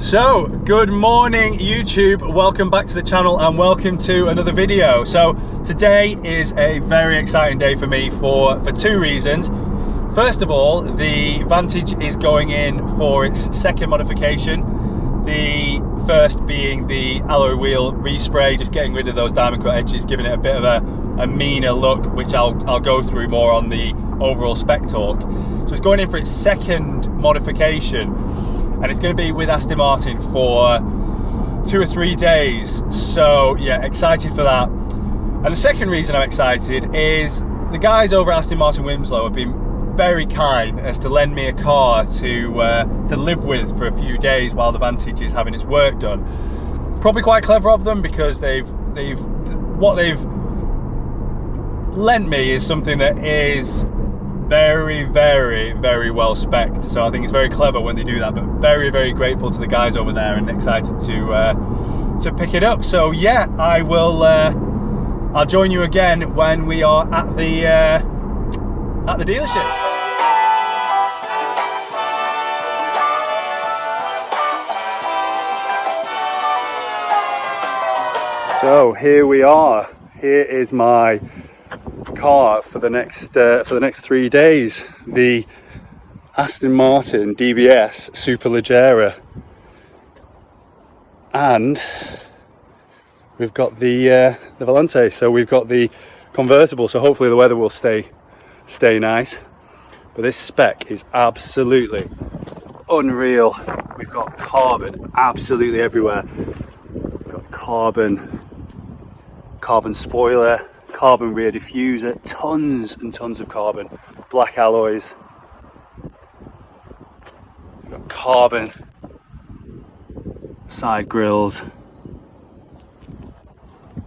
So, good morning YouTube, welcome back to the channel and welcome to another video. So, today is a very exciting day for me for two reasons. First of all, the Vantage is going in for its second modification. The first being the alloy wheel respray, just getting rid of those diamond cut edges, giving it a bit of a meaner look, which I'll go through more on the overall spec talk. So it's going in for its second modification, and it's going to be with Aston Martin for 2 or 3 days. So yeah, excited for that. And the second reason I'm excited is the guys over at Aston Martin Wilmslow have been very kind as to lend me a car to live with for a few days while the Vantage is having its work done. Probably quite clever of them, because what they've lent me is something that is very, very, very well spec'd. So I think it's very clever when they do that, but very, very grateful to the guys over there and excited to pick it up. So yeah, I'll join you again when we are at the dealership. So here we are. Here is my car for the next 3 days. The Aston Martin DBS Superleggera, and we've got the Volante. So we've got the convertible. So hopefully the weather will stay nice. But this spec is absolutely unreal. We've got carbon absolutely everywhere. We've got carbon spoiler, carbon rear diffuser, tons and tons of carbon, black alloys. We've got carbon side grills,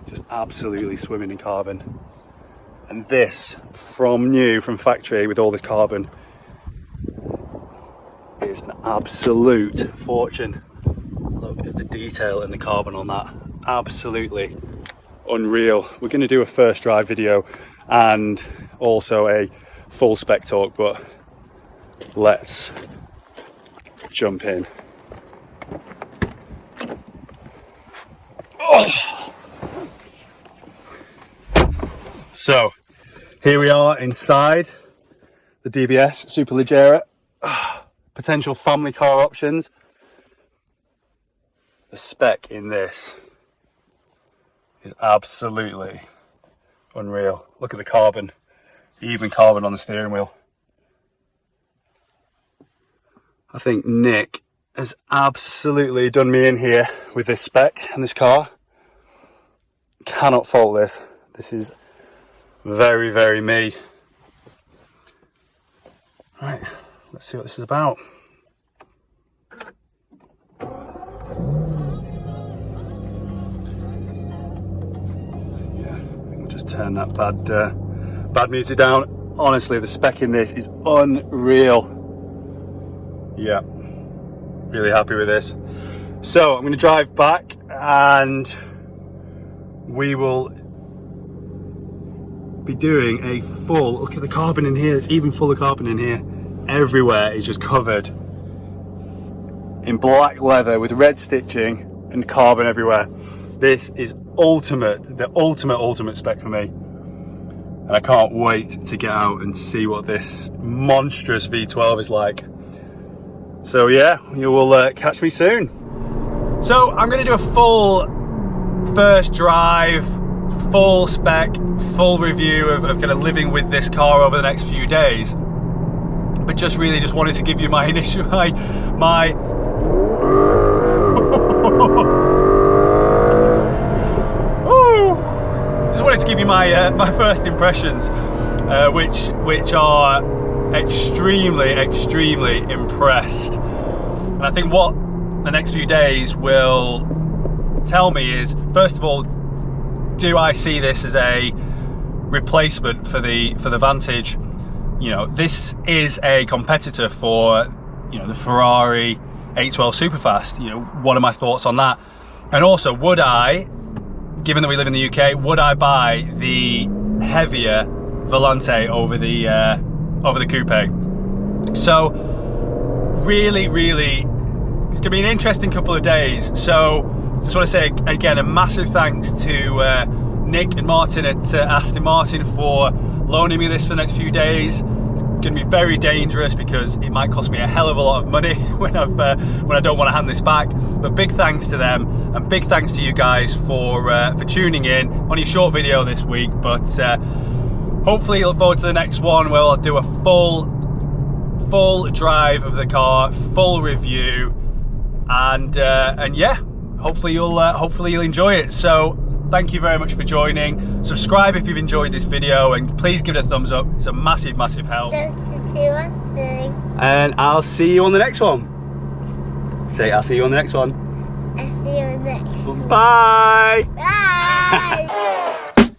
just absolutely swimming in carbon. And this, from factory with all this carbon, is an absolute fortune. Look at the detail and the carbon on that, absolutely unreal. We're going to do a first drive video and also a full spec talk, but let's jump in. Oh. So here we are inside the DBS Superleggera. Potential family car options. The spec in this is absolutely unreal. Look at the carbon, even carbon on the steering wheel. I think Nick has absolutely done me in here with this spec and this car. Cannot fault this. This is very, very me. Right, let's see what this is about. Turn that bad music down. Honestly, the spec in this is unreal. Yeah, really happy with this. So I'm going to drive back and we will be doing a full look at the carbon in here. It's even full of carbon in here. Everywhere is just covered in black leather with red stitching and carbon everywhere. This is the ultimate spec for me, and I can't wait to get out and see what this monstrous V12 is like. So yeah, you will catch me soon. So I'm going to do a full first drive, full spec, full review of kind of living with this car over the next few days, but just wanted to give you my initial my just wanted to give you my first impressions, which are extremely impressed. And I think what the next few days will tell me is, first of all, do I see this as a replacement for the Vantage? You know, this is a competitor for, you know, the Ferrari 812 Superfast. You know, what are my thoughts on that? And also, would I, given that we live in the UK, would I buy the heavier Volante over the coupe? So really it's going to be an interesting couple of days. So just want to say again a massive thanks to Nick and Martin at Aston Martin for loaning me this for the next few days. It's going to be very dangerous because it might cost me a hell of a lot of money when I don't want to hand this back. But big thanks to them, and big thanks to you guys for tuning in. Only a short video this week, but hopefully you look forward to the next one where I'll do a full drive of the car, full review, and yeah, hopefully you'll enjoy it. So thank you very much for joining. Subscribe if you've enjoyed this video, and please give it a thumbs up. It's a massive help. And I'll see you on the next one. Say, I'll see you on the next one. I'll see you on the next one. Bye. Bye.